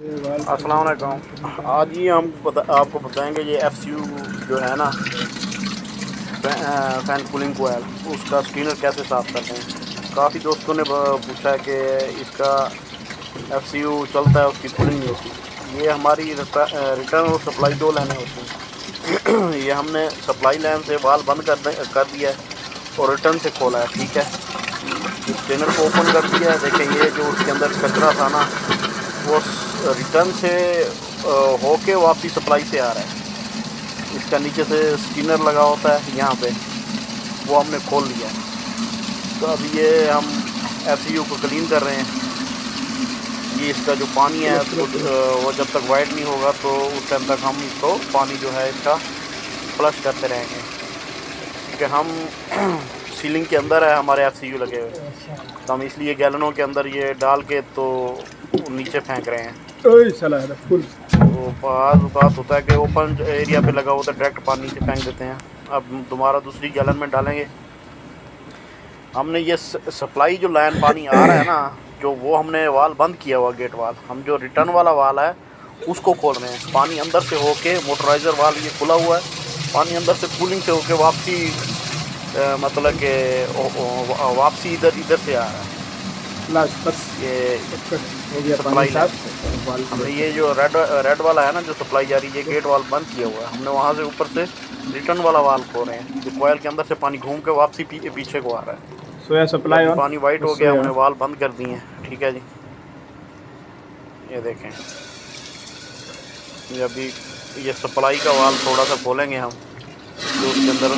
अस्सलाम वालेकुम। आज ही हम आपको बताएंगे ये FCU जो है ना, फ़ैन कूलिंग कोयल, उसका स्क्रीनर कैसे साफ़ करते हैं। काफ़ी दोस्तों ने पूछा है कि इसका FCU चलता है, उसकी कूलिंग नहीं होती। ये हमारी रिटर्न और सप्लाई दो लाइनें होती हैं। ये हमने सप्लाई लाइन से वाल बंद कर दिया है और रिटर्न से खोला है। ठीक है, स्क्रीनर को ओपन कर दिया है। देखें, ये जो उसके अंदर कचरा था ना, वो रिटर्न से होके वापसी सप्लाई से आ रहा है। इसका नीचे से स्किनर लगा होता है यहाँ पे, वो हमने खोल लिया है। तो अब ये हम FCU को क्लीन कर रहे हैं। ये इसका जो पानी है तो वो जब तक वाइट नहीं होगा तो उस टाइम तक हम इसको पानी जो है इसका फ्लश करते रहेंगे, क्योंकि हम सीलिंग के अंदर है हमारे FCU लगे हुए, तो हम इसलिए गैलनों के अंदर ये डाल के तो नीचे फेंक रहे हैं। फुल तो बात होता है कि ओपन एरिया पे लगा होता है, डायरेक्ट पानी से फेंक देते हैं। अब दोबारा दूसरी गैलन में डालेंगे। हमने ये सप्लाई जो लाइन पानी आ रहा है ना, जो वो हमने वाल बंद किया हुआ, गेट वाल, हम जो रिटर्न वाला वाल है उसको खोल रहे हैं। पानी अंदर से होके, मोटराइज़र वाल ये खुला हुआ है, पानी अंदर से कूलिंग से होके वापसी मतलब कि वापसी इधर से आ रहा है। बस ये सप्लाई लाइन, हमने ये जो रेड वाला है ना जो सप्लाई जा रही है, ये गेट वाल बंद किया हुआ है। हमने वहाँ से ऊपर से रिटर्न वाला वाल खोल रहे हैं, जो कोयल के अंदर से पानी घूम के वापसी पीछे को आ रहा है। सोया सप्लाई ऑन, पानी वाइट हो गया, हमने वाल बंद कर दिए हैं। ठीक है जी, ये देखें, ये अभी ये सप्लाई का वाल थोड़ा सा खोलेंगे हम, जो उसके अंदर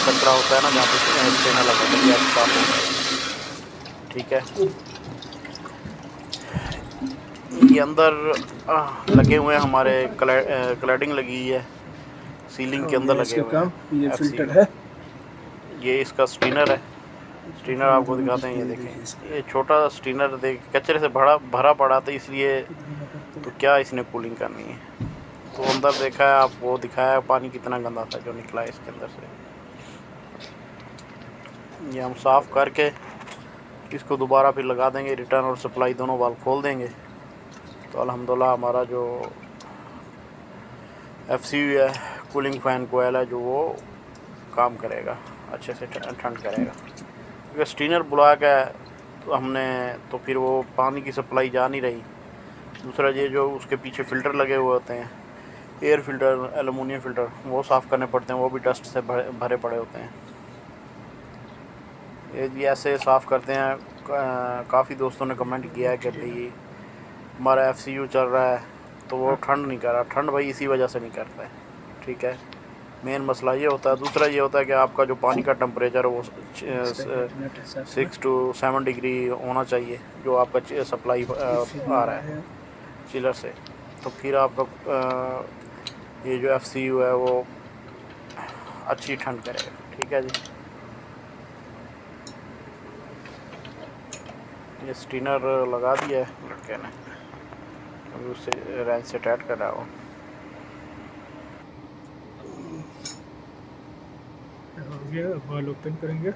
कचरा होता है ना, जहाँ पे स्टेनर लगा है, ये साफ होगा। ठीक है, ये अंदर लगे हुए हैं हमारे क्लैडिंग लगी हुई है, सीलिंग के अंदर लगे हुए हैं। ये फिल्टर है, ये इसका स्टीनर है। स्टीनर आपको दिखाते हैं, ये देखें, ये छोटा स्टीनर देख कचरे से भरा पड़ा था, इसलिए तो क्या इसने कूलिंग करनी है। तो अंदर देखा है, आपको दिखाया है पानी कितना गंदा था जो निकला है इसके अंदर से। ये हम साफ़ करके इसको दोबारा फिर लगा देंगे, रिटर्न और सप्लाई दोनों वाल्व खोल देंगे, तो अल्हम्दुलिल्लाह हमारा जो FCU है, कूलिंग फ़ैन कोयल है, जो वो काम करेगा, अच्छे से ठंड करेगा। क्योंकि स्टीनर बुला के तो हमने, तो फिर वो पानी की सप्लाई जा नहीं रही। दूसरा ये जो उसके पीछे फ़िल्टर लगे हुए होते हैं, एयर फ़िल्टर, एलुमिनियम फ़िल्टर, वो साफ़ करने पड़ते हैं, वो भी डस्ट से भरे पड़े होते हैं। ये ऐसे साफ़ करते हैं। काफ़ी दोस्तों ने कमेंट किया है कि भाई हमारा FCU चल रहा है तो वो ठंड नहीं कर रहा। ठंड भाई इसी वजह से नहीं करता है। ठीक है, मेन मसला ये होता है। दूसरा ये होता है कि आपका जो पानी का टेम्परेचर है वो 6 to 7 डिग्री होना चाहिए, जो आपका सप्लाई आ रहा है चिलर से, तो फिर आपका ये जो FCU है वो अच्छी ठंड करेगा। ठीक है जी, ये स्टीनर लगा दिया है लड़के ने, अभी उससे रेंच से टाइट कर रहा हो। हो गया। वाल ओपन करेंगे,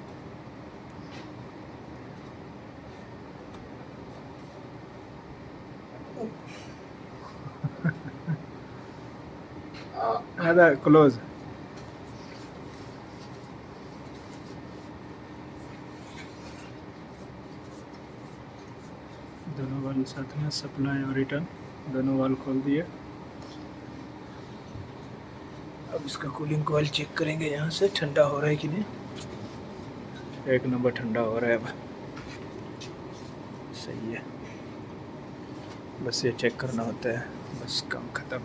आधा क्लोज। दोनों वाल साथ में, सप्लाई और रिटर्न दोनों वाल खोल दिए। अब इसका कूलिंग कॉइल चेक करेंगे, यहाँ से ठंडा हो रहा है कि नहीं। एक नंबर ठंडा हो रहा है, अब सही है। बस ये चेक करना होता है, बस काम खत्म।